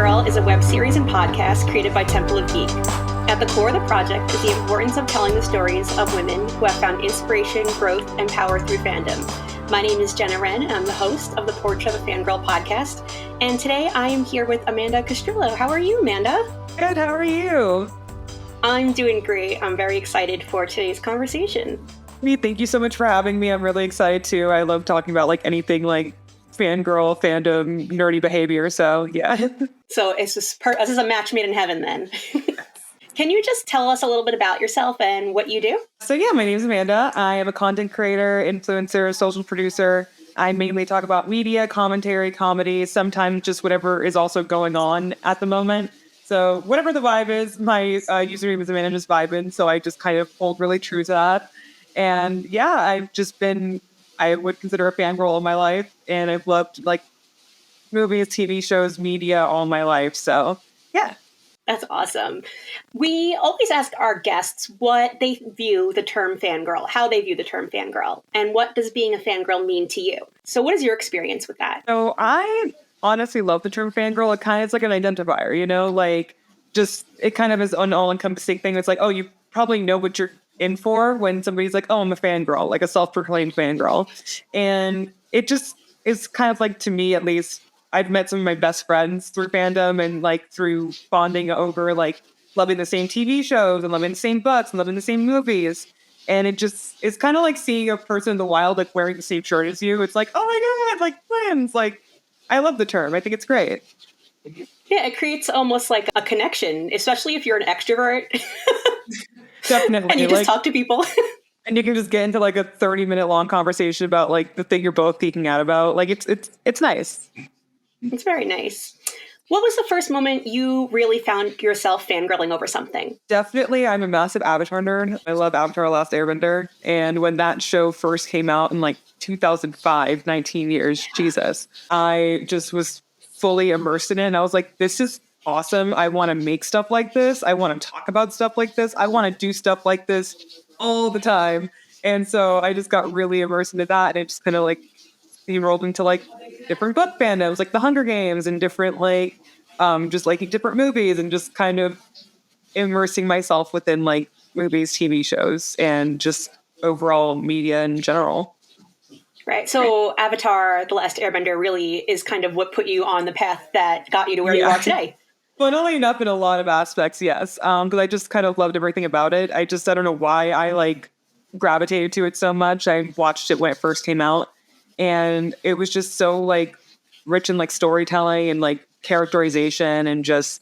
Fangirl is a web series and podcast created by Temple of Geek. At the core of the project is the importance of telling the stories of women who have found inspiration, growth, and power through fandom. My name is Jenna Wren, and I'm the host of the Portrait of a Fangirl podcast. And today I am here with Amanda Castrillo. How are you, Amanda? Good, how are you? I'm doing great. I'm very excited for today's conversation. Thank you so much for having me. I'm really excited too. I love talking about anything fangirl, fandom, nerdy behavior. So yeah. So it's just this is a match made in heaven then. Can you just tell us a little bit about yourself and what you do? So yeah, my name is Amanda. I am a content creator, influencer, social producer. I mainly talk about media, commentary, comedy, sometimes just whatever is also going on at the moment. So whatever the vibe is, my username is Amanda Just Vibin', so I just kind of hold really true to that. And yeah, I would consider a fangirl all my life, and I've loved movies, TV shows, media all my life. So yeah. That's awesome. We always ask our guests what they view the term fangirl, how they view the term fangirl, and what does being a fangirl mean to you? So what is your experience with that? So I honestly love the term fangirl. It kind of is like an identifier, it kind of is an all-encompassing thing. It's like, oh, you probably know what you're in for when somebody's like, oh, I'm a fangirl, like a self-proclaimed fangirl. And it just is kind of like, to me at least, I've met some of my best friends through fandom and through bonding over loving the same TV shows and loving the same books and loving the same movies. And it's kind of like seeing a person in the wild wearing the same shirt as you. It's like, oh my God, twins. I love the term. I think it's great. Yeah, it creates almost like a connection, especially if you're an extrovert. Definitely. And you just talk to people. And you can just get into a 30-minute long conversation about the thing you're both geeking out about. It's nice. It's very nice. What was the first moment you really found yourself fangirling over something? Definitely, I'm a massive Avatar nerd. I love Avatar: The Last Airbender. And when that show first came out in 2005, 19 years, Jesus, I just was fully immersed in it. And I was like, this is awesome. I want to make stuff like this. I want to talk about stuff like this. I want to do stuff like this all the time. And so I just got really immersed into that. And it just kind of steamrolled into different book fandoms, like the Hunger Games, and different just liking different movies, and just kind of immersing myself within movies, TV shows, and just overall media in general. Right. So Avatar: The Last Airbender really is kind of what put you on the path that got you to where you are today. Funnily enough, in a lot of aspects, yes. Because I just kind of loved everything about it. I don't know why I gravitated to it so much. I watched it when it first came out, and it was just so rich in storytelling and characterization and just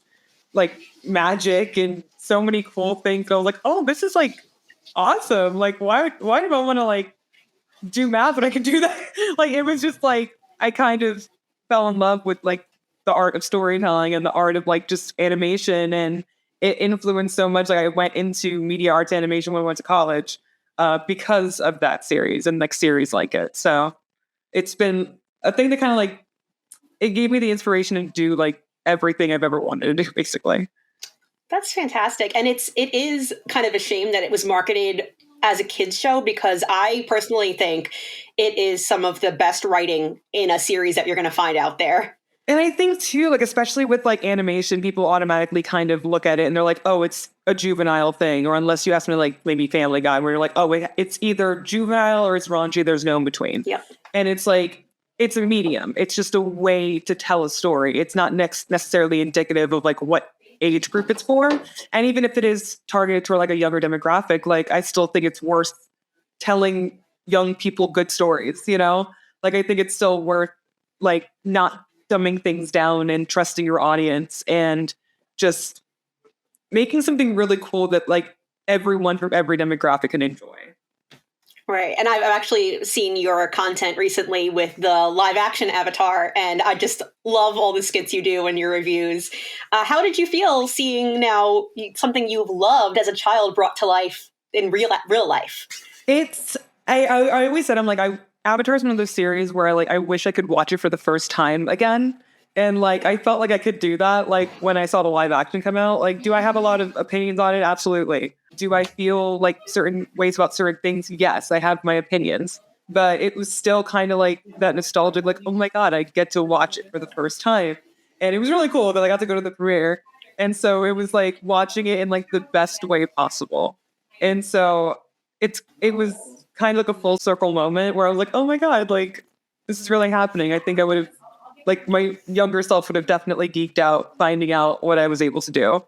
magic and so many cool things. And I was like, oh, this is awesome. Why do I want to do math when I can do that? It was just I kind of fell in love with the art of storytelling and the art of just animation, and it influenced so much. I went into media arts animation when I went to college because of that series and series like it. So it's been a thing that kind of it gave me the inspiration to do everything I've ever wanted to do, basically. That's fantastic. And it is kind of a shame that it was marketed as a kids show, because I personally think it is some of the best writing in a series that you're going to find out there. And I think too, especially with animation, people automatically kind of look at it and they're like, oh, it's a juvenile thing. Or unless you ask me maybe Family Guy, where you're like, oh, wait, it's either juvenile or it's raunchy. There's no in between. Yep. And it's it's a medium. It's just a way to tell a story. It's not necessarily indicative of what age group it's for. And even if it is targeted toward a younger demographic, I still think it's worth telling young people good stories, I think it's still worth not dumbing things down and trusting your audience and just making something really cool that everyone from every demographic can enjoy. Right. And I've actually seen your content recently with the live action Avatar, and I just love all the skits you do and your reviews. How did you feel seeing now something you've loved as a child brought to life in real life? I always said, Avatar is one of those series where I wish I could watch it for the first time again. And I felt I could do that. When I saw the live action come out, do I have a lot of opinions on it? Absolutely. Do I feel certain ways about certain things? Yes, I have my opinions. But it was still kind of that nostalgic, oh my God, I get to watch it for the first time. And it was really cool that I got to go to the premiere. And so it was like watching it in like the best way possible. And so it was kind of like a full circle moment where I was like, oh my God, like this is really happening. I think I would have like my younger self would have definitely geeked out finding out what I was able to do.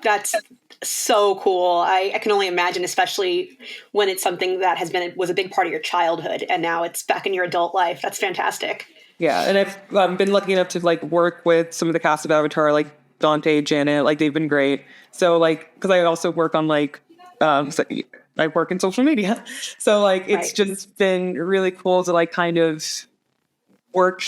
That's so cool. I can only imagine, especially when it's something that was a big part of your childhood and now it's back in your adult life. That's fantastic. Yeah, and I've been lucky enough to like work with some of the cast of Avatar, like Dante, Janet, like they've been great. So like, because I also work on like, so I work in social media, so like it's Right. just been really cool to like kind of work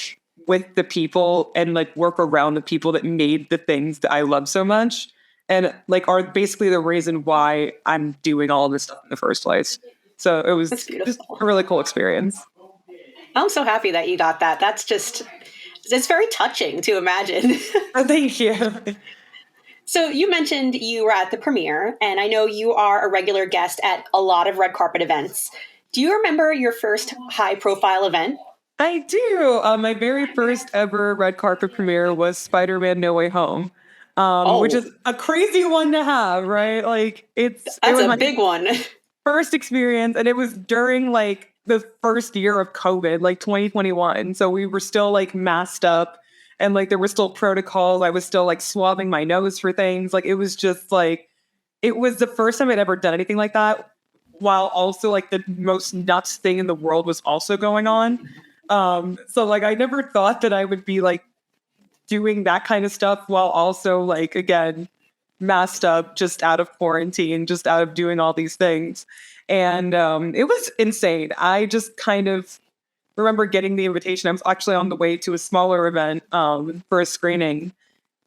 with the people and like work around the people that made the things that I love so much, and like are basically the reason why I'm doing all this stuff in the first place. So it That's was just beautiful. a really cool experience. I'm so happy that you got that. It's very touching to imagine. Thank you. So you mentioned you were at the premiere, and I know you are a regular guest at a lot of red carpet events. Do you remember your first high profile event? I do. My very first ever red carpet premiere was Spider-Man: No Way Home, which Oh, is a crazy one to have, right? Like it that's was a my big one. first experience, and it was during like the first year of COVID, like 2021. So we were still like masked up, and like there were still protocols. I was still like swabbing my nose for things. Like it was just like it was the first time I'd ever done anything like that, while also like the most nuts thing in the world was also going on. So like I never thought that I would be like doing that kind of stuff while also like again masked up, just out of quarantine, just out of doing all these things. And it was insane. I just kind of remember getting the invitation. I was actually on the way to a smaller event for a screening,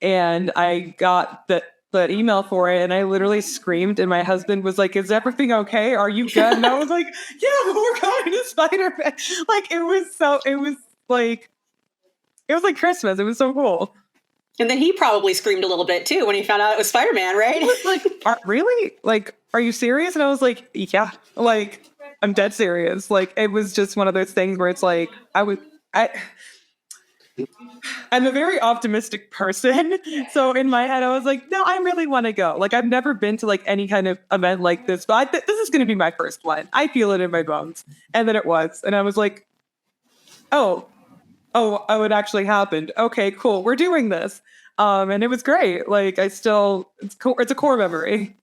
and I got the email for it, and I literally screamed, and my husband was like, "Is everything okay? Are you good?" And I was like, "Yeah, we're going to Spider-Man." Like it was like Christmas. It was so cool. And then he probably screamed a little bit too when he found out it was Spider-Man, He right? was like, really? Like, are you serious? And I was like, yeah, like, I'm dead serious. Like, it was just one of those things where it's like, I, I'm a very optimistic person. So in my head, I was like, no, I really want to go. Like, I've never been to like any kind of event like this, but this is going to be my first one. I feel it in my bones. And then it was. And I was like, oh, oh, it actually happened. Okay, cool. We're doing this. And it was great. Like, it's cool. It's a core memory.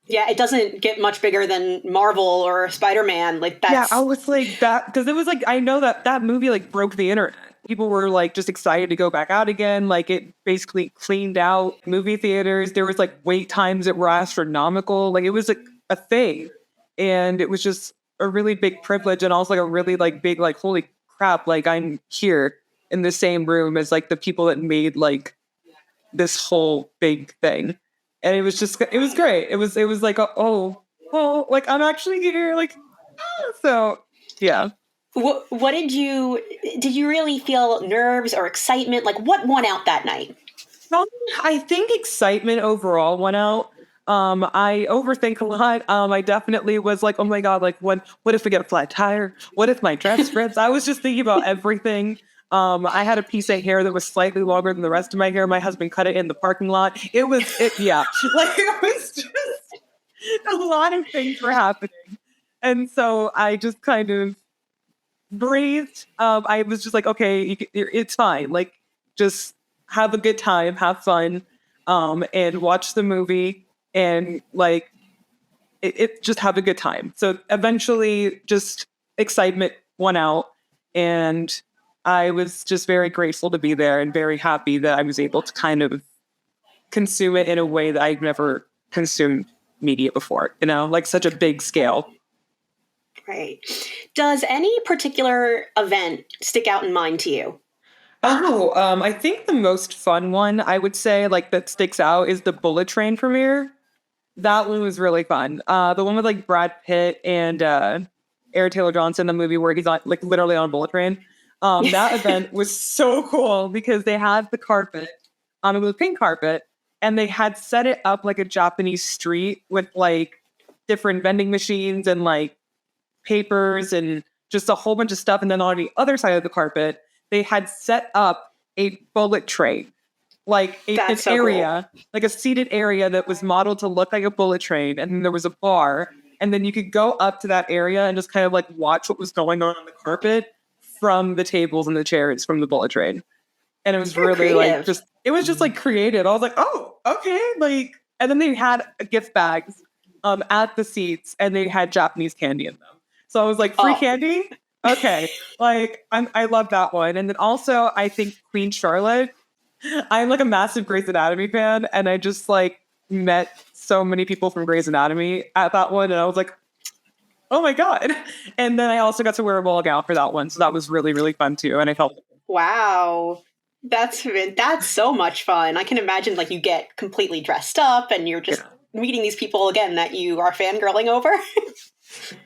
Yeah, it doesn't get much bigger than Marvel or Spider-Man. Like Yeah, I that's was like that because it was like I know that that movie like broke the internet. People were like just excited to go back out again. Like it basically cleaned out movie theaters. There was like wait times that were astronomical. Like it was like a thing, and it was just a really big privilege and also like a really like big like holy crap! Like I'm here in the same room as like the people that made like this whole big thing, and it was great. It was like oh well like I'm actually here like so, yeah. what did you really feel nerves or excitement? Like what won out that night? Um, I think excitement overall went out. I overthink a lot. I definitely was like, oh my God, like what if we get a flat tire? What if my dress rips? I was just thinking about everything. I had a piece of hair that was slightly longer than the rest of my hair. My husband cut it in the parking lot. Yeah. Like it was just a lot of things were happening. And so I just kind of breathed. I was just like, okay, it's fine. Like, just have a good time, have fun, and watch the movie, and like, it just have a good time. So eventually, just excitement won out, and I was just very grateful to be there and very happy that I was able to kind of consume it in a way that I've never consumed media before. You know, like such a big scale. Right. Does any particular event stick out in mind to you? Oh, I think the most fun one I would say, like that sticks out, is the Bullet Train premiere. That one was really fun. The one with like Brad Pitt and Aaron Taylor Johnson, the movie where he's on like literally on a bullet train. That event was so cool because they had the carpet, it was pink carpet, and they had set it up like a Japanese street with like different vending machines and like papers and just a whole bunch of stuff. And then on the other side of the carpet, they had set up a bullet train, like an That's so area, cool. like a seated area that was modeled to look like a bullet train. And then there was a bar. And then you could go up to that area and just kind of like watch what was going on the carpet from the tables and the chairs from the bullet train. And it was Very really like creative. it was just like creative. I was like, oh, okay. Like, and then they had gift bags at the seats and they had Japanese candy in them. So I was like, free Oh, candy? Okay. Like, I love that one. And then also, I think Queen Charlotte, I'm like a massive Grey's Anatomy fan. And I just like met so many people from Grey's Anatomy at that one. And I was like, oh my God. And then I also got to wear a ball gown for that one. So that was really, really fun too. And I felt wow. That's so much fun. I can imagine like you get completely dressed up and you're just meeting these people again that you are fangirling over.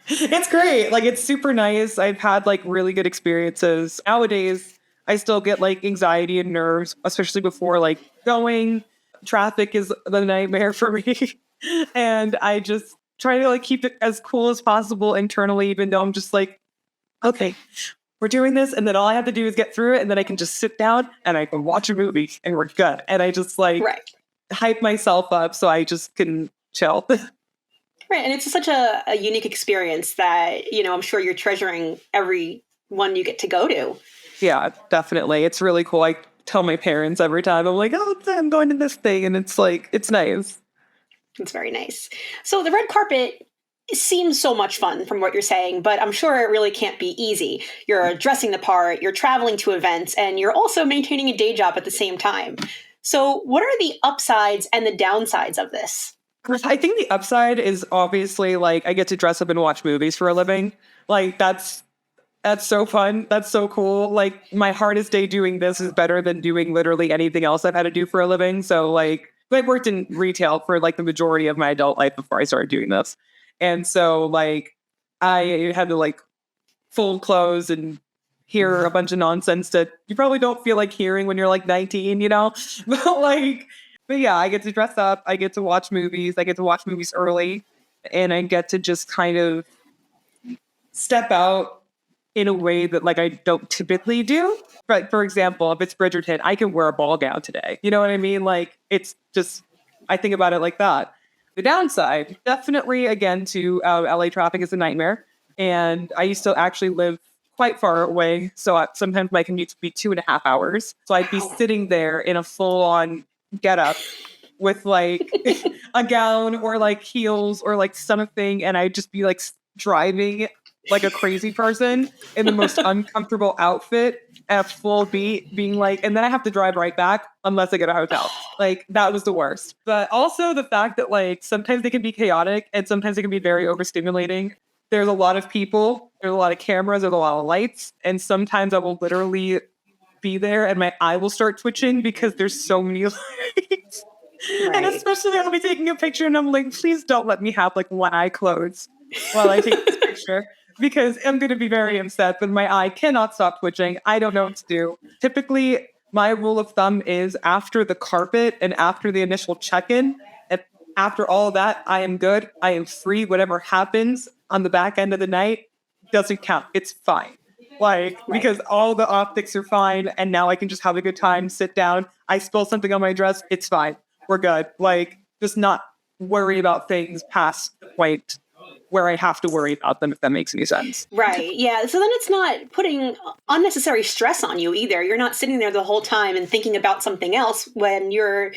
it's great. Like, it's super nice. I've had like really good experiences. Nowadays, I still get like anxiety and nerves, especially before like going. Traffic is the nightmare for me. And I just try to like keep it as cool as possible internally, even though I'm just like, okay, we're doing this. And then all I have to do is get through it. And then I can just sit down and I can watch a movie and we're good. And I just like Right. hype myself up so I just can chill. Right. And it's such a unique experience that, I'm sure you're treasuring every one you get to go to. Yeah, definitely. It's really cool. I tell my parents every time. I'm like, oh, I'm going to this thing. And it's like, it's nice. It's very nice. So the red carpet seems so much fun from what you're saying, but I'm sure it really can't be easy. You're dressing the part, you're traveling to events, and you're also maintaining a day job at the same time. So what are the upsides and the downsides of this? I think the upside is obviously like I get to dress up and watch movies for a living. Like that's so fun. That's so cool. Like, my hardest day doing this is better than doing literally anything else I've had to do for a living. So like I worked in retail for like the majority of my adult life before I started doing this. And so like I had to like fold clothes and hear a bunch of nonsense that you probably don't feel like hearing when you're like 19, But like, but yeah, I get to dress up, I get to watch movies, I get to watch movies early, and I get to just kind of step out in a way that like I don't typically do. But for example, if it's Bridgerton, I can wear a ball gown today. You know what I mean? Like, it's just, I think about it like that. The downside, definitely, again, to LA traffic is a nightmare. And I used to actually live quite far away. So sometimes my commute would be 2.5 hours. So I'd be sitting there in a full on get up with like a gown or like heels or like something. And I'd just be like driving like a crazy person in the most uncomfortable outfit at full beat, being like, and then I have to drive right back unless I get a hotel. Like, that was the worst. But also the fact that like sometimes they can be chaotic and sometimes they can be very overstimulating. There's a lot of people, there's a lot of cameras, there's a lot of lights, and sometimes I will literally be there and my eye will start twitching because there's so many lights. Right. And especially I'll be taking a picture and I'm like, please don't let me have like one eye closed while I take this picture, because I'm going to be very upset, but my eye cannot stop twitching. I don't know what to do. Typically, my rule of thumb is after the carpet and after the initial check-in, and after all of that, I am good. I am free. Whatever happens on the back end of the night doesn't count. It's fine. Like, because all the optics are fine, and now I can just have a good time, sit down. I spill something on my dress. It's fine. We're good. Like, just not worry about things past the point where I have to worry about them, if that makes any sense. Right. Yeah. So then it's not putting unnecessary stress on you either. You're not sitting there the whole time and thinking about something else when you're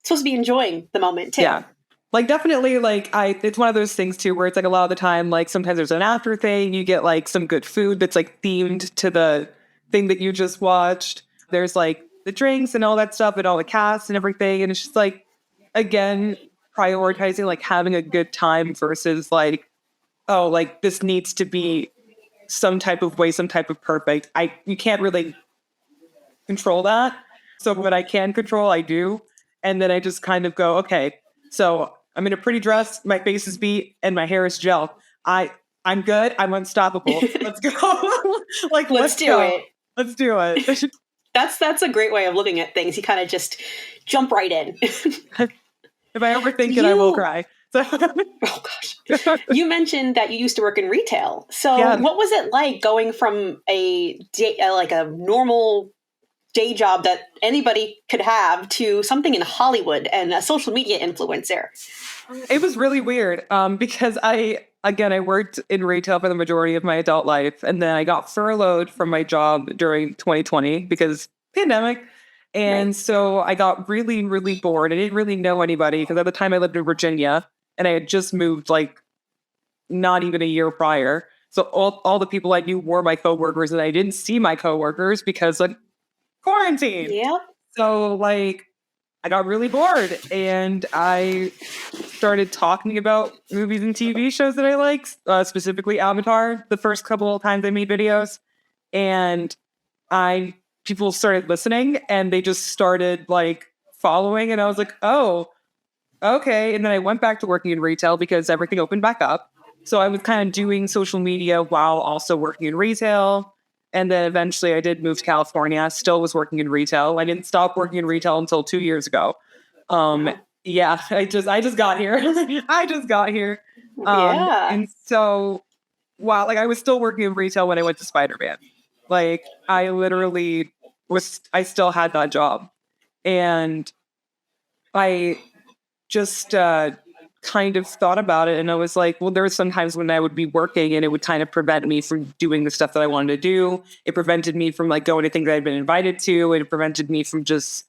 supposed to be enjoying the moment too. Yeah. Like, definitely, like, it's one of those things too, where it's like a lot of the time, like sometimes there's an after thing, you get like some good food that's like themed to the thing that you just watched. There's like the drinks and all that stuff and all the cast and everything. And it's just like, again, prioritizing like having a good time versus like, oh, like this needs to be some type of way, some type of perfect. You can't really control that. So what I can control, I do. And then I just kind of go, okay, so I'm in a pretty dress, my face is beat, and my hair is gel. I'm good. I'm unstoppable. Let's go. Like, let's do go. it. Let's do it. That's a great way of looking at things. You kind of just jump right in. If I overthink it, I will cry. So. Oh gosh. You mentioned that you used to work in retail. So Yeah. what was it like going from a normal day job that anybody could have to something in Hollywood and a social media influencer. It was really weird because I worked in retail for the majority of my adult life. And then I got furloughed from my job during 2020 because pandemic. And Right. so I got really, really bored. I didn't really know anybody because at the time I lived in Virginia and I had just moved like not even a year prior. So all the people I knew were my coworkers and I didn't see my coworkers because like quarantine. Yeah. So like I got really bored and I started talking about movies and TV shows that I liked, specifically Avatar, the first couple of times I made videos. And I people started listening and they just started like following and I was like, oh, okay. And then I went back to working in retail because everything opened back up. So I was kind of doing social media while also working in retail. And then eventually I did move to California. Still was working in retail. I didn't stop working in retail until 2 years ago. Wow. Yeah, I just got here. I just got here. Yeah. And so while like I was still working in retail when I went to Spider-Man. Like I literally I still had that job. And I just kind of thought about it and I was like, well, there were some times when I would be working and it would kind of prevent me from doing the stuff that I wanted to do. It prevented me from like going to things that I'd been invited to. It prevented me from just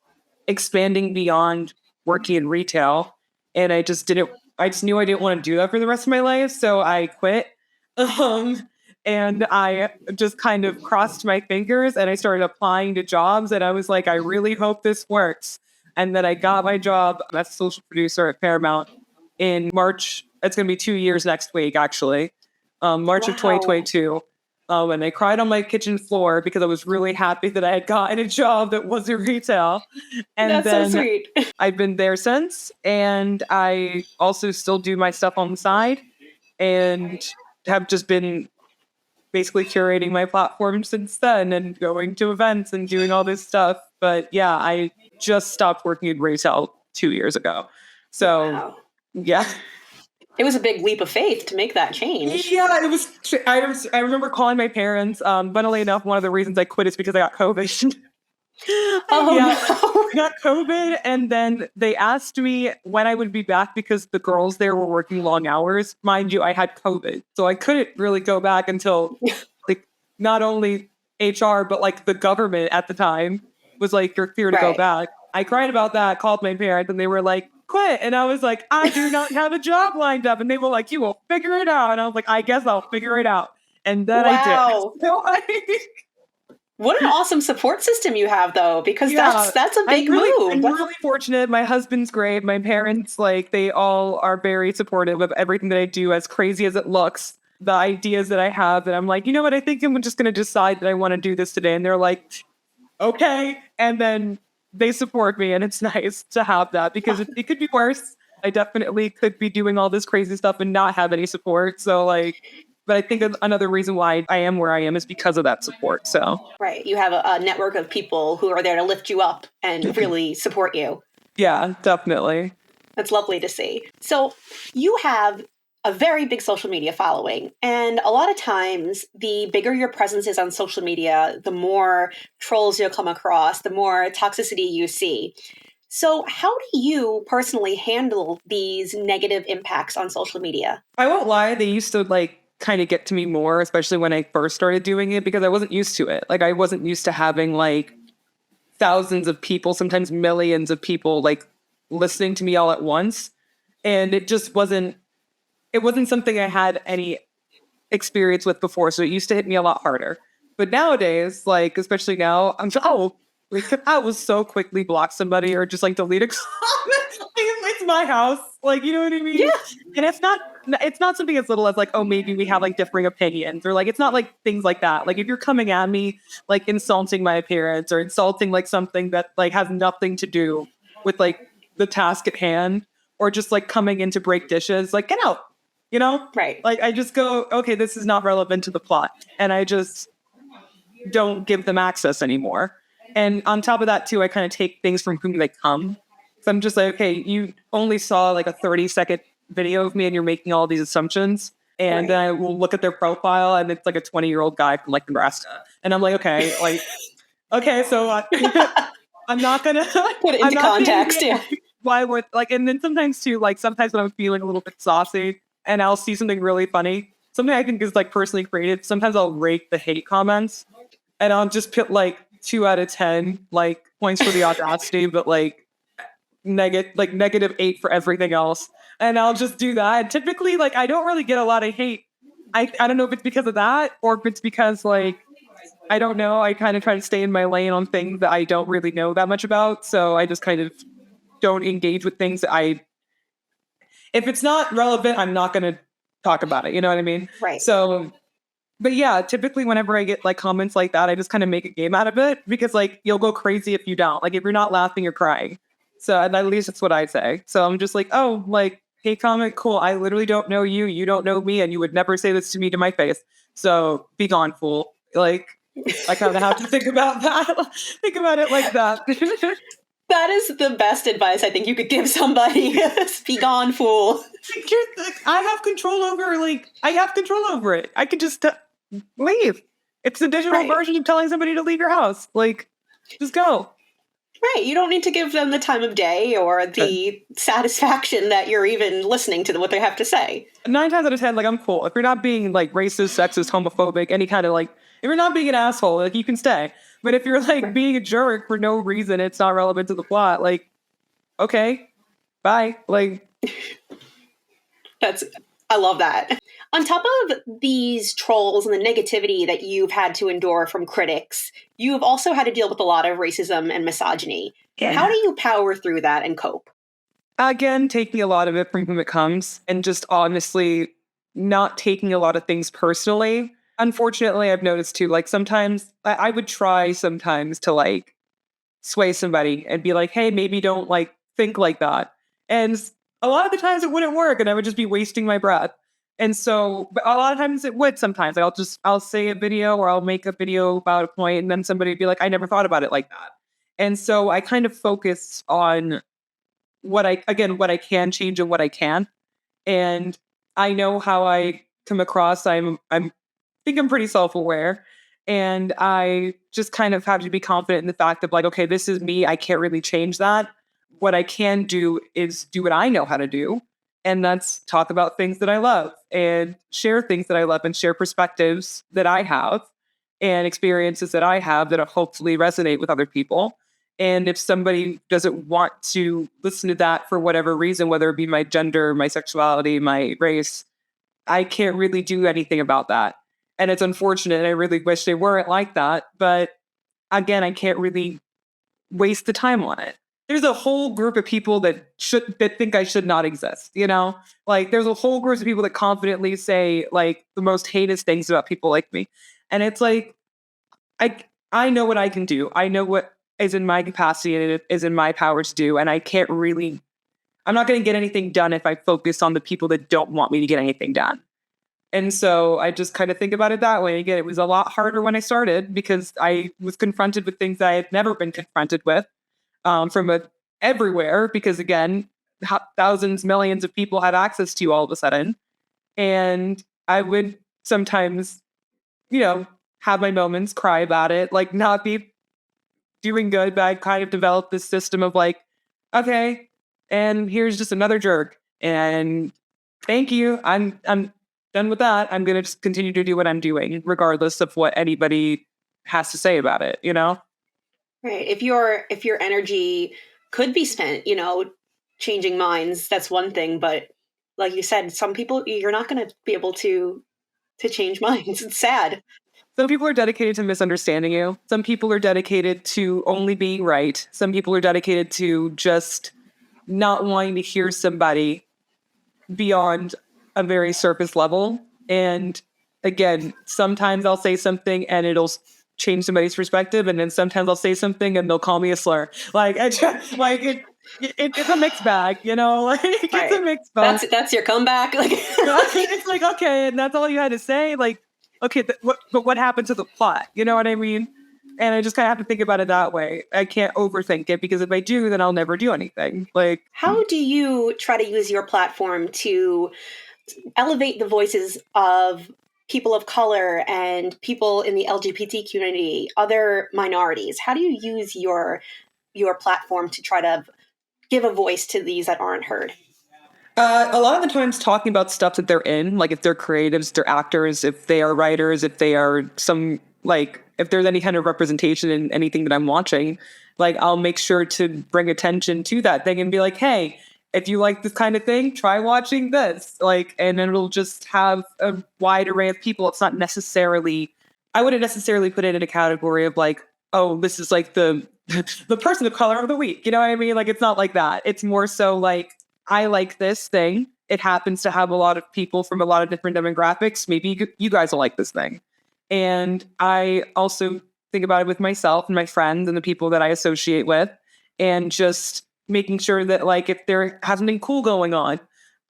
expanding beyond working in retail. And I just knew I didn't want to do that for the rest of my life. So I quit. Um, and I just kind of crossed my fingers and I started applying to jobs. And I was like, I really hope this works. And then I got my job as a social producer at Paramount in March. It's going to be 2 years next week, actually, March of Wow. 2022. And I cried on my kitchen floor because I was really happy that I had gotten a job that was in retail. And That's then so sweet. I've been there since. And I also still do my stuff on the side and have just been basically curating my platform since then and going to events and doing all this stuff. But yeah, I just stopped working in retail 2 years ago. So Wow. yeah. It was a big leap of faith to make that change. Yeah, it was. I remember calling my parents. Funnily enough, one of the reasons I quit is because I got COVID. Oh Yeah, no. I got COVID, and then they asked me when I would be back because the girls there were working long hours. Mind you, I had COVID, so I couldn't really go back until like not only HR but like the government at the time was like, "You're clear to go Right. back." I cried about that, called my parents, and they were like, "Quit," and I was like, "I do not have a job lined up," and they were like, "You will figure it out," and I was like, "I guess I'll figure it out," and then I did. Wow. What an awesome support system you have, though, because Yeah, that's a big I'm move. really fortunate. My husband's great. My parents, like, they all are very supportive of everything that I do, as crazy as it looks. The ideas that I have, that I'm like, you know what? I think I'm just going to decide that I want to do this today. And they're like, okay. And then they support me, and it's nice to have that because it could be worse. I definitely could be doing all this crazy stuff and not have any support. So, like, but I think another reason why I am where I am is because of that support. So, Right. You have a network of people who are there to lift you up and really support you. yeah, definitely. That's lovely to see. So you have a very big social media following. And a lot of times, the bigger your presence is on social media, the more trolls you'll come across, the more toxicity you see. So how do you personally handle these negative impacts on social media? I won't lie, they used to like kind of get to me more, especially when I first started doing it because I wasn't used to it. Like I wasn't used to having like thousands of people, sometimes millions of people like listening to me all at once. And it wasn't something I had any experience with before. So it used to hit me a lot harder. But nowadays, like especially now, I'm just, oh, like I will so quickly block somebody or just like delete a comment. Like, it's my house. Like, you know what I mean? Yeah. And it's not something as little as like, oh, maybe we have like differing opinions or like, it's not like things like that. Like if you're coming at me, like insulting my appearance or insulting like something that like has nothing to do with like the task at hand or just like coming in to break dishes, like get out, you know? Right. Like I just go, okay, this is not relevant to the plot. And I just don't give them access anymore. And on top of that too, I kind of take things from whom they come. So I'm just like, okay, you only saw like a 30-second video of me and you're making all these assumptions. And then I will look at their profile and it's like a 20-year-old guy from like Nebraska. And I'm like, okay, like, Okay, so I'm not gonna put it into context. Yeah. Why would like? And then sometimes too, like sometimes when I'm feeling a little bit saucy, and I'll see something really funny, something I think is like personally created. Sometimes I'll rate the hate comments, and I'll just put like 2 out of 10, like points for the audacity, but like -8 for everything else. And I'll just do that. And typically, like I don't really get a lot of hate. I don't know if it's because of that or if it's because like I don't know. I kind of try to stay in my lane on things that I don't really know that much about. So I just kind of don't engage with things that if it's not relevant, I'm not going to talk about it. You know what I mean? Right. So, but yeah, typically whenever I get like comments like that, I just kind of make a game out of it because like you'll go crazy if you don't. Like if you're not laughing, you're crying. So at least that's what I say. So I'm just like, oh, like, hey, comment, cool. I literally don't know you. You don't know me. And you would never say this to my face. So be gone, fool. Like, I kind of have to think about that. Think about it like that. That is the best advice I think you could give somebody. Be gone, fool. I have control over it. I could just leave. It's the digital version of telling somebody to leave your house. Like, just go. Right. You don't need to give them the time of day or the satisfaction that you're even listening to what they have to say. 9 times out of 10, like, I'm cool. If you're not being like racist, sexist, homophobic, any kind of like, if you're not being an asshole, like you can stay. But if you're like being a jerk for no reason, it's not relevant to the plot. Like, okay, bye. Like, I love that. On top of these trolls and the negativity that you've had to endure from critics, you've also had to deal with a lot of racism and misogyny. Yeah. How do you power through that and cope? Again, taking a lot of it from whom it comes and just honestly not taking a lot of things personally. Unfortunately, I've noticed too, like sometimes I would try sometimes to like sway somebody and be like, hey, maybe don't like think like that. And a lot of the times it wouldn't work and I would just be wasting my breath. And so, but a lot of times it would sometimes. Like, I'll say a video or I'll make a video about a point and then somebody would be like, I never thought about it like that. And so I kind of focus on what I can change and what I can. And I know how I come across. I think I'm pretty self-aware. And I just kind of have to be confident in the fact of like, okay, this is me. I can't really change that. What I can do is do what I know how to do. And that's talk about things that I love and share things that I love and share perspectives that I have and experiences that I have that hopefully resonate with other people. And if somebody doesn't want to listen to that for whatever reason, whether it be my gender, my sexuality, my race, I can't really do anything about that. And it's unfortunate. And I really wish they weren't like that. But again, I can't really waste the time on it. There's a whole group of people that think I should not exist, you know? Like there's a whole group of people that confidently say like the most heinous things about people like me. And it's like I know what I can do. I know what is in my capacity and it is in my power to do. And I'm not going to get anything done if I focus on the people that don't want me to get anything done. And so I just kind of think about it that way. Again, it was a lot harder when I started because I was confronted with things I had never been confronted with from everywhere. Because again, thousands, millions of people have access to you all of a sudden. And I would sometimes, have my moments, cry about it, like not be doing good, but I kind of developed this system of like, okay, and here's just another jerk. And thank you. I'm done with that. I'm going to just continue to do what I'm doing, regardless of what anybody has to say about it, Right. If your energy could be spent, changing minds, that's one thing. But like you said, some people, you're not going to be able to change minds. It's sad. Some people are dedicated to misunderstanding you. Some people are dedicated to only being right. Some people are dedicated to just not wanting to hear somebody beyond a very surface level. And again, sometimes I'll say something and it'll change somebody's perspective. And then sometimes I'll say something and they'll call me a slur. Like, it's a mixed bag, Like, it's a mixed bag. That's your comeback. Like, it's like, okay, and that's all you had to say. Like, okay, but what happened to the plot? You know what I mean? And I just kind of have to think about it that way. I can't overthink it because if I do, then I'll never do anything. Like, how do you try to use your platform to elevate the voices of people of color and people in the LGBT community, other minorities? How do you use your platform to try to give a voice to these that aren't heard? A lot of the times talking about stuff that they're in, like if they're creatives, they're actors, if they are writers, if they are some, like, if there's any kind of representation in anything that I'm watching, like I'll make sure to bring attention to that thing and be like, hey, if you like this kind of thing, try watching this. Like, and then it'll just have a wide array of people. It's not necessarily, I wouldn't necessarily put it in a category of like, oh, this is like the the person of color of the week. You know what I mean? Like, it's not like that. It's more so like, I like this thing. It happens to have a lot of people from a lot of different demographics. Maybe you guys will like this thing. And I also think about it with myself and my friends and the people that I associate with, and just making sure that, like, if there has something cool going on,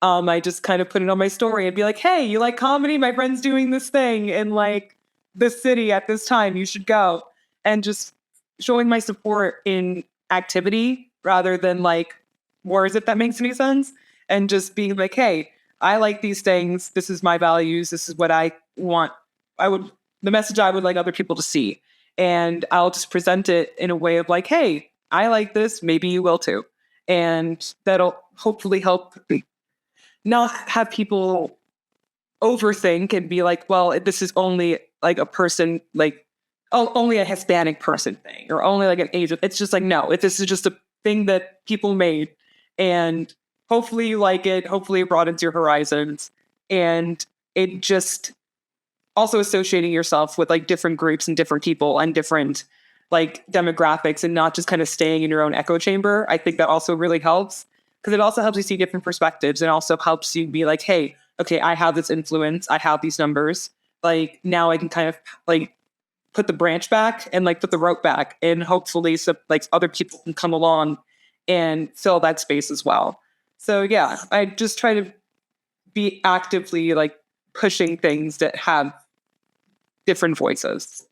I just kind of put it on my story and be like, hey, you like comedy? My friend's doing this thing in like this city at this time. You should go. And just showing my support in activity rather than like words, if that makes any sense. And just being like, hey, I like these things. This is my values. This is what I want. The message I would like other people to see. And I'll just present it in a way of like, hey, I like this. Maybe you will too. And that'll hopefully help not have people overthink and be like, well, this is only like a person, like, oh, only a Hispanic person thing, or only like an Asian. It's just like, no, this is just a thing that people made. And hopefully you like it. Hopefully it broadens your horizons. And it just also associating yourself with like different groups and different people and different like demographics, and not just kind of staying in your own echo chamber. I think that also really helps, because it also helps you see different perspectives, and also helps you be like, hey, okay, I have this influence. I have these numbers. Like, now I can kind of like put the branch back and like put the rope back, and hopefully so like other people can come along and fill that space as well. So yeah, I just try to be actively like pushing things that have different voices.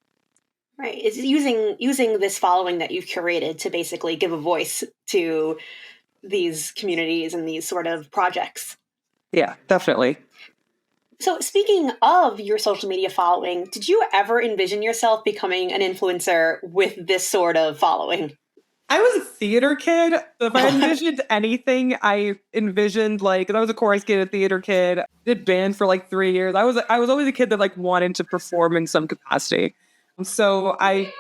Right. It's using this following that you've curated to basically give a voice to these communities and these sort of projects. Yeah, definitely. So speaking of your social media following, did you ever envision yourself becoming an influencer with this sort of following? I was a theater kid. If I envisioned anything, I envisioned like, I was a chorus kid, a theater kid, did band for like 3 years. I was always a kid that like wanted to perform in some capacity. So I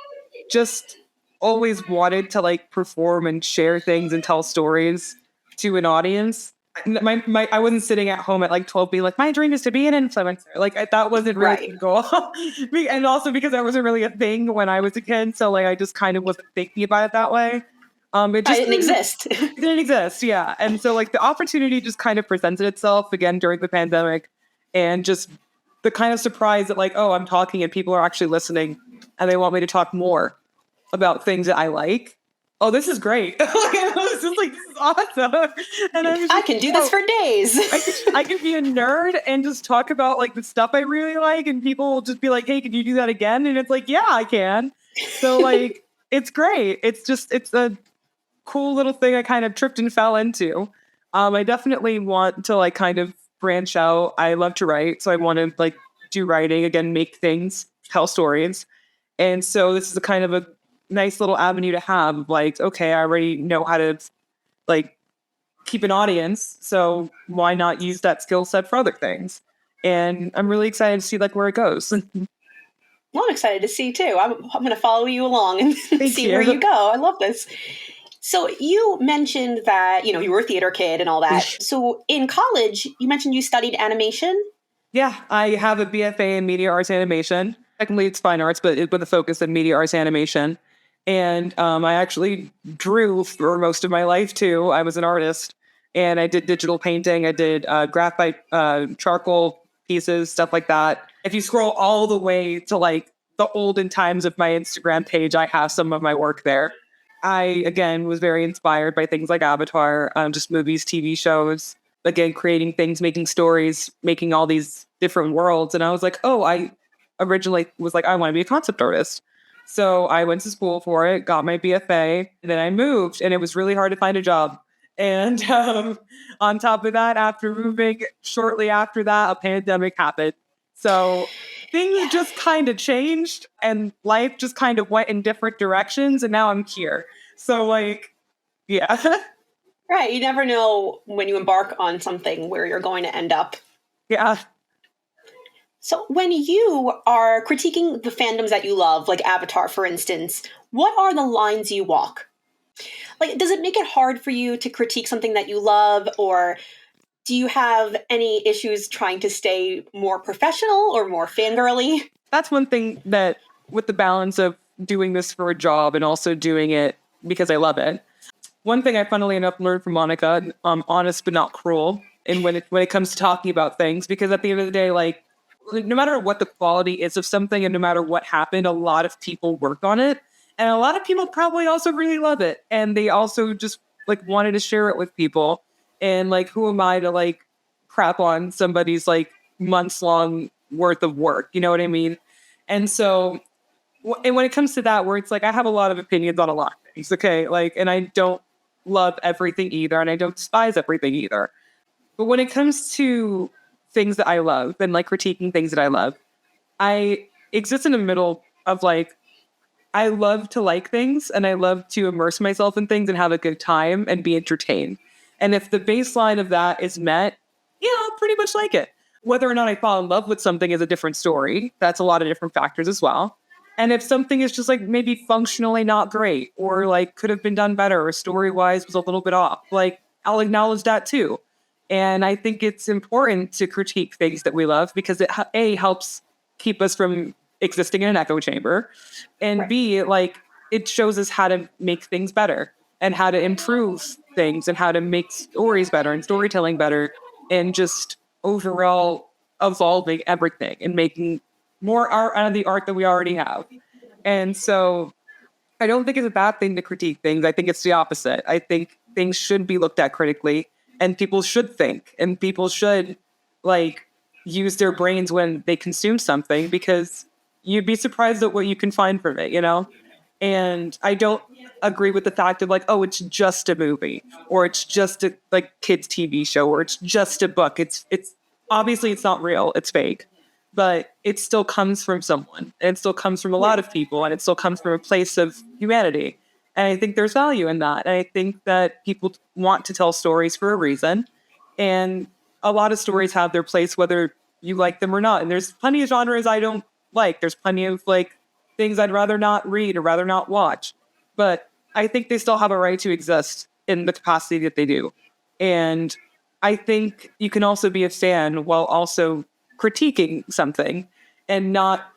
just always wanted to like perform and share things and tell stories to an audience. I wasn't sitting at home at like 12 being like, my dream is to be an influencer. Like, that wasn't really the goal. And also because that wasn't really a thing when I was a kid. So like, I just kind of wasn't thinking about it that way. It just didn't exist. It didn't exist. Yeah. And so like the opportunity just kind of presented itself again during the pandemic, and just the kind of surprise that like, oh, I'm talking and people are actually listening and they want me to talk more about things that I like. Oh, this is great. I was just like, this is awesome. And I can do this for days. I can be a nerd and just talk about like the stuff I really like, and people will just be like, hey, can you do that again? And it's like, yeah, I can. So like, it's great. It's a cool little thing I kind of tripped and fell into. I definitely want to like kind of branch out. I love to write, so I want to like do writing again, make things, tell stories. And so this is a kind of a nice little avenue to have. Like, okay, I already know how to like keep an audience, so why not use that skill set for other things? And I'm really excited to see like where it goes. Well, I'm excited to see too. I'm going to follow you along and see where you go. I love this. So you mentioned that, you were a theater kid and all that. So in college, you mentioned you studied animation? Yeah, I have a BFA in media arts animation. Technically it's fine arts, but with a focus in media arts animation. And I actually drew for most of my life too. I was an artist, and I did digital painting. I did graphite, charcoal pieces, stuff like that. If you scroll all the way to like the olden times of my Instagram page, I have some of my work there. I, again, was very inspired by things like Avatar, just movies, TV shows, again, creating things, making stories, making all these different worlds. And I was like, oh, I originally was like, I want to be a concept artist. So I went to school for it, got my BFA, and then I moved, and it was really hard to find a job. And on top of that, after moving, shortly after that, a pandemic happened. So things just kind of changed and life just kind of went in different directions. And now I'm here. So, like, yeah. Right. You never know when you embark on something where you're going to end up. Yeah. So, when you are critiquing the fandoms that you love, like Avatar, for instance, what are the lines you walk? Like, does it make it hard for you to critique something that you love, or do you have any issues trying to stay more professional or more fangirly? That's one thing that, with the balance of doing this for a job and also doing it because I love it. One thing I funnily enough learned from Monica, honest but not cruel, and when it comes to talking about things, because at the end of the day, like, no matter what the quality is of something and no matter what happened, a lot of people work on it, and a lot of people probably also really love it, and they also just like wanted to share it with people. And like, who am I to like crap on somebody's like months long worth of work? You know what I mean? And so and when it comes to that, where it's like I have a lot of opinions on a lot of things, okay? Like, and I don't love everything either, and I don't despise everything either. But when it comes to things that I love and like critiquing things that I love, I exist in the middle of like I love to like things and I love to immerse myself in things and have a good time and be entertained. And if the baseline of that is met, yeah, I'll pretty much like it. Whether or not I fall in love with something is a different story. That's a lot of different factors as well. And if something is just like maybe functionally not great or like could have been done better or story wise was a little bit off, like I'll acknowledge that too. And I think it's important to critique things that we love because it A helps keep us from existing in an echo chamber, and Right. B, like it shows us how to make things better and how to improve things and how to make stories better and storytelling better and just overall evolving everything and making more art out of the art that we already have. And so I don't think it's a bad thing to critique things. I think it's the opposite. I think things should be looked at critically and people should think and people should like use their brains when they consume something because you'd be surprised at what you can find from it, you know? And I don't agree with the fact of like, oh, it's just a movie or it's just a like kids TV show or it's just a book. It's obviously it's not real, it's fake, but it still comes from someone. And it still comes from a lot of people and it still comes from a place of humanity. And I think there's value in that. And I think that people want to tell stories for a reason. And a lot of stories have their place, whether you like them or not. And there's plenty of genres I don't like. There's plenty of like things I'd rather not read or rather not watch. But I think they still have a right to exist in the capacity that they do. And I think you can also be a fan while also critiquing something and not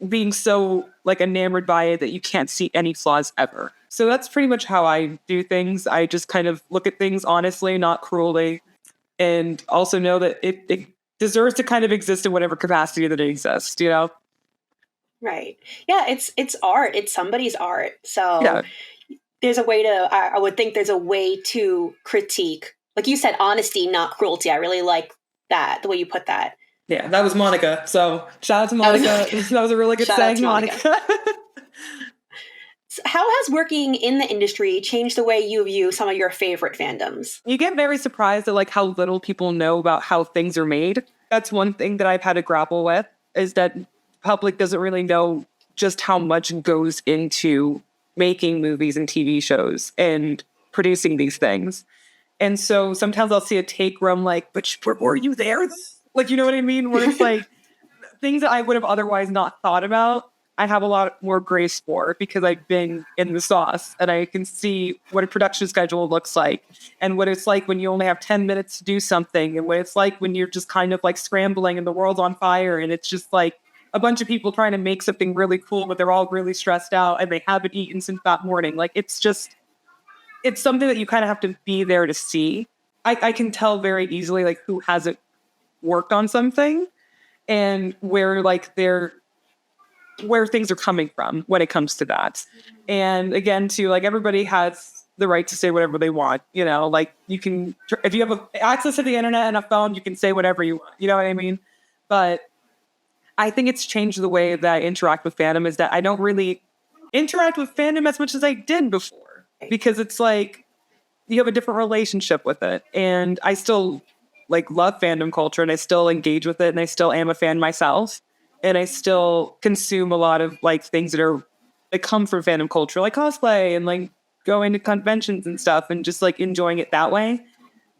being so like enamored by it that you can't see any flaws ever. So that's pretty much how I do things. I just kind of look at things honestly, not cruelly, and also know that it deserves to kind of exist in whatever capacity that it exists, you know? Right. Yeah, it's art. It's somebody's art. So Yeah. there's a way to I would think there's a way to critique. Like you said, honesty, not cruelty. I really like that, the way you put that. Yeah, that was Monica. So shout out to Monica. That was a really good Shout out saying, to Monica. So how has working in the industry changed the way you view some of your favorite fandoms? You get very surprised at like how little people know about how things are made. That's one thing that I've had to grapple with is that public doesn't really know just how much goes into making movies and TV shows and producing these things. And so sometimes I'll see a take where I'm like, but were you there? Like, you know what I mean? Where it's like things that I would have otherwise not thought about, I have a lot more grace for because I've been in the sauce and I can see what a production schedule looks like and what it's like when you only have 10 minutes to do something and what it's like when you're just kind of like scrambling and the world's on fire and it's just like a bunch of people trying to make something really cool, but they're all really stressed out and they haven't eaten since that morning. Like, it's something that you kind of have to be there to see. I can tell very easily like who hasn't worked on something and where things are coming from when it comes to that. And again, too, like everybody has the right to say whatever they want, you know, like you can, if you have access to the internet and a phone, you can say whatever you want, you know what I mean? But I think it's changed the way that I interact with fandom is that I don't really interact with fandom as much as I did before because it's like you have a different relationship with it. And I still like love fandom culture, and I still engage with it, and I still am a fan myself, and I still consume a lot of like things that come from fandom culture, like cosplay and like going to conventions and stuff, and just like enjoying it that way.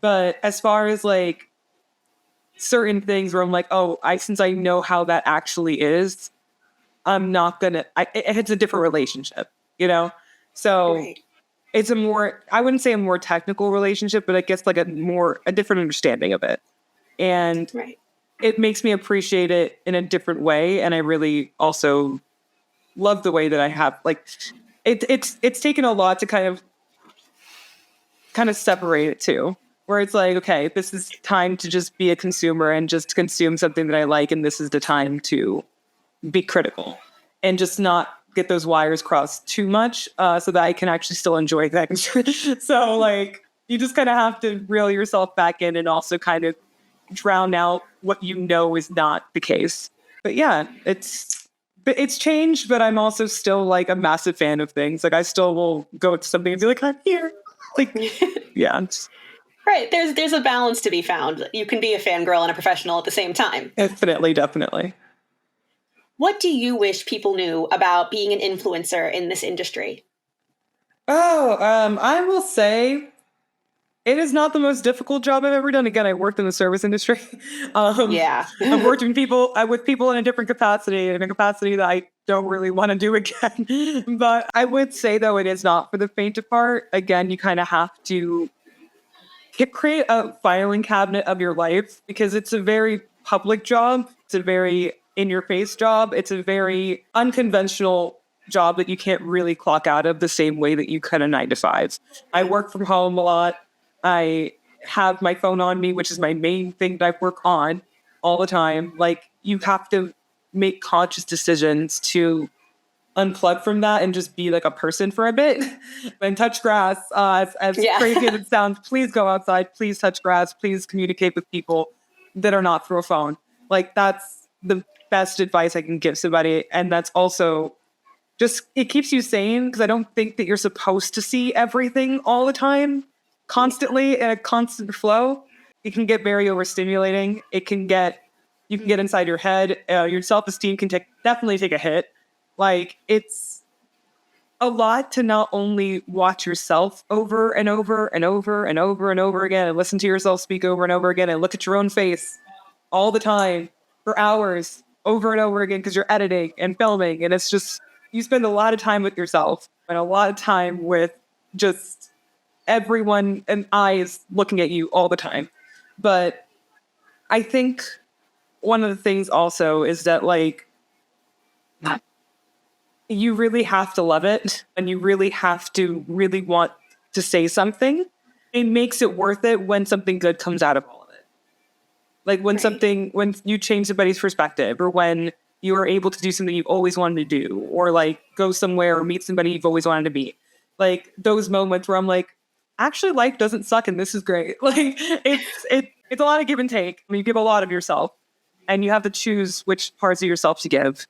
But as far as like certain things where I'm like, oh, since I know how that actually is, I'm not gonna. It's a different relationship, you know. So Right. it's I wouldn't say a more technical relationship, but I guess like a different understanding of it, and Right. it makes me appreciate it in a different way. And I really also love the way that I have like it's taken a lot to kind of separate it too, where it's like, okay, this is time to just be a consumer and just consume something that I like, and this is the time to be critical and just not get those wires crossed too much, so that I can actually still enjoy things. So like you just kind of have to reel yourself back in and also kind of drown out what you know is not the case. But yeah, it's changed, but I'm also still like a massive fan of things. Like I still will go to something and be like, I'm here. Like, yeah. Right. There's a balance to be found. You can be a fangirl and a professional at the same time. Definitely. What do you wish people knew about being an influencer in this industry? Oh, I will say it is not the most difficult job I've ever done. Again, I worked in the service industry. Yeah. I've worked with people in a different capacity, in a capacity that I don't really want to do again. But I would say, though, it is not for the faint of heart. Again, you kind of have to create a filing cabinet of your life, because it's a very public job. It's a very in-your-face job. It's a very unconventional job that you can't really clock out of the same way that you could a 9 to 5. I work from home a lot. I have my phone on me, which is my main thing that I work on all the time. Like, you have to make conscious decisions to unplug from that and just be like a person for a bit and touch grass. As Yeah. crazy as it sounds, please go outside, please touch grass, please communicate with people that are not through a phone. Like, that's the best advice I can give somebody. And that's also just, it keeps you sane, because I don't think that you're supposed to see everything all the time, constantly in a constant flow. It can get very overstimulating. You can get inside your head. Your self-esteem can definitely take a hit. Like, it's a lot to not only watch yourself over and over and over and over and over again, and listen to yourself speak over and over again, and look at your own face all the time for hours over and over again, because you're editing and filming. And it's just, you spend a lot of time with yourself and a lot of time with just everyone and eyes looking at you all the time. But I think one of the things also is that, like, you really have to love it, and you really have to really want to say something. It makes it worth it when something good comes out of all of it. Like when when you change somebody's perspective, or when you are able to do something you've always wanted to do, or like go somewhere or meet somebody you've always wanted to meet. Like those moments where I'm like, actually life doesn't suck and this is great. Like it's a lot of give and take. I mean, you give a lot of yourself, and you have to choose which parts of yourself to give.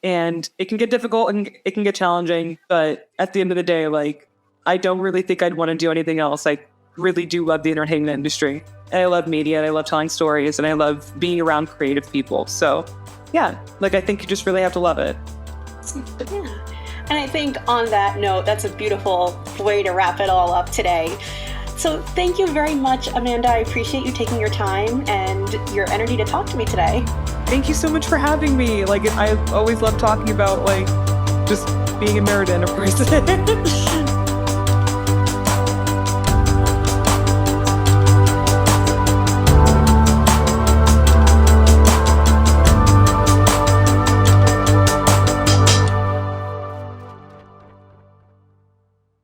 And it can get difficult and it can get challenging, but at the end of the day, like, I don't really think I'd want to do anything else. I really do love the entertainment industry, and I love media, and I love telling stories, and I love being around creative people. So yeah, like, I think you just really have to love it. Yeah. And I think on that note, that's a beautiful way to wrap it all up today. So thank you very much, Amanda. I appreciate you taking your time and your energy to talk to me today. Thank you so much for having me. Like, I always love talking about, like, just being a Meriden, of course.